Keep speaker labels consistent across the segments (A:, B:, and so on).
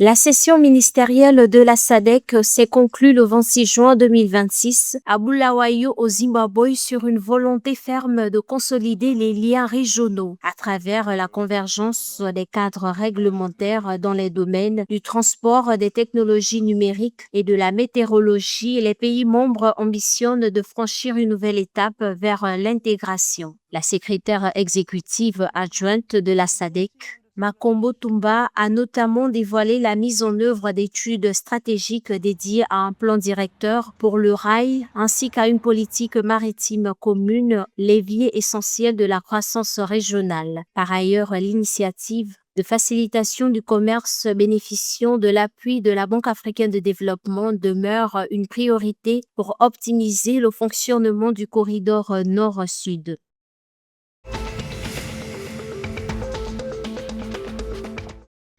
A: La session ministérielle de la SADC s'est conclue le 26 juin 2026 à Bulawayo au Zimbabwe sur une volonté ferme de consolider les liens régionaux à travers la convergence des cadres réglementaires dans les domaines du transport, des technologies numériques et de la météorologie. Les pays membres ambitionnent de franchir une nouvelle étape vers l'intégration. La secrétaire exécutive adjointe de la SADC, Makombo Tumba, a notamment dévoilé la mise en œuvre d'études stratégiques dédiées à un plan directeur pour le rail ainsi qu'à une politique maritime commune, levier essentiel de la croissance régionale. Par ailleurs, l'initiative de facilitation du commerce bénéficiant de l'appui de la Banque africaine de développement demeure une priorité pour optimiser le fonctionnement du corridor nord-sud.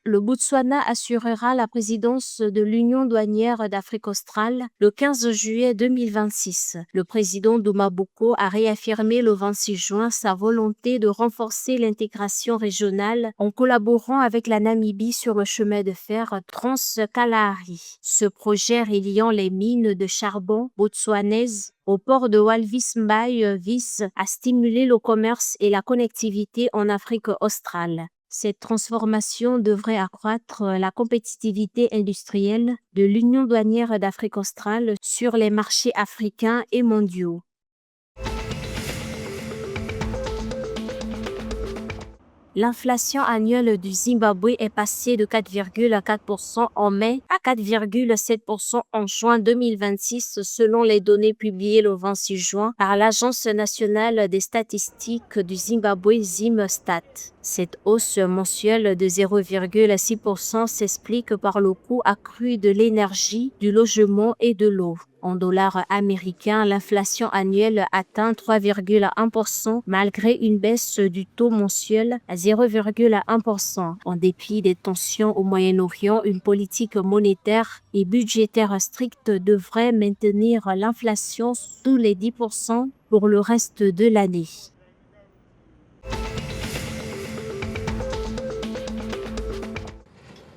A: Le Botswana assurera la présidence de l'Union douanière d'Afrique australe le 15 juillet 2026. Le président Duma Boko a réaffirmé le 26 juin sa volonté de renforcer l'intégration régionale en collaborant avec la Namibie sur le chemin de fer Trans-Kalahari. Ce projet reliant les mines de charbon botswanaises au port de Walvis Bay vise à stimuler le commerce et la connectivité en Afrique australe. Cette transformation devrait accroître la compétitivité industrielle de l'Union douanière d'Afrique australe sur les marchés africains et mondiaux. L'inflation annuelle du Zimbabwe est passée de 4,4% en mai à 4,7% en juin 2026 selon les données publiées le 26 juin par l'Agence nationale des statistiques du Zimbabwe Zimstat. Cette hausse mensuelle de 0,6% s'explique par le coût accru de l'énergie, du logement et de l'eau. En dollars américains, l'inflation annuelle atteint 3,1% malgré une baisse du taux mensuel à 0,1%. En dépit des tensions au Moyen-Orient, une politique monétaire et budgétaire stricte devrait maintenir l'inflation sous les 10% pour le reste de l'année.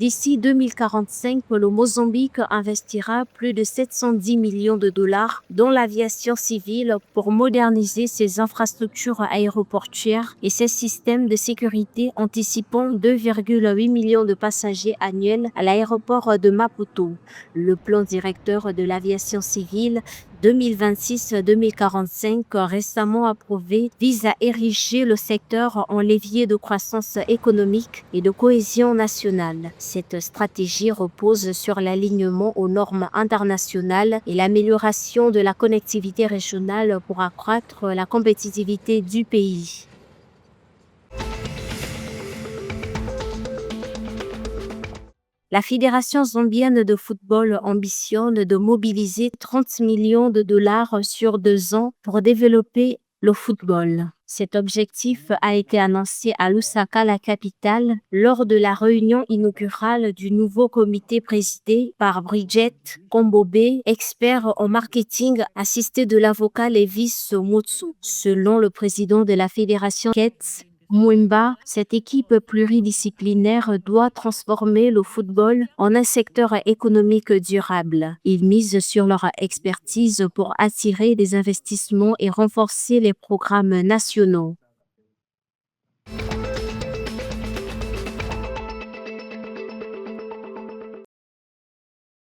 A: D'ici 2045, le Mozambique investira plus de 710 millions de dollars dans l'aviation civile pour moderniser ses infrastructures aéroportuaires et ses systèmes de sécurité, anticipant 2,8 millions de passagers annuels à l'aéroport de Maputo. Le plan directeur de l'aviation civile 2026-2045 récemment approuvé vise à ériger le secteur en levier de croissance économique et de cohésion nationale. Cette stratégie repose sur l'alignement aux normes internationales et l'amélioration de la connectivité régionale pour accroître la compétitivité du pays. La Fédération zambienne de football ambitionne de mobiliser 30 millions de dollars sur 2 ans pour développer le football. Cet objectif a été annoncé à Lusaka, la capitale, lors de la réunion inaugurale du nouveau comité présidé par Bridget Kombobe, expert en marketing, assisté de l'avocat Levis Motsu. Selon le président de la fédération Kets Mwimba, cette équipe pluridisciplinaire doit transformer le football en un secteur économique durable. Ils misent sur leur expertise pour attirer des investissements et renforcer les programmes nationaux.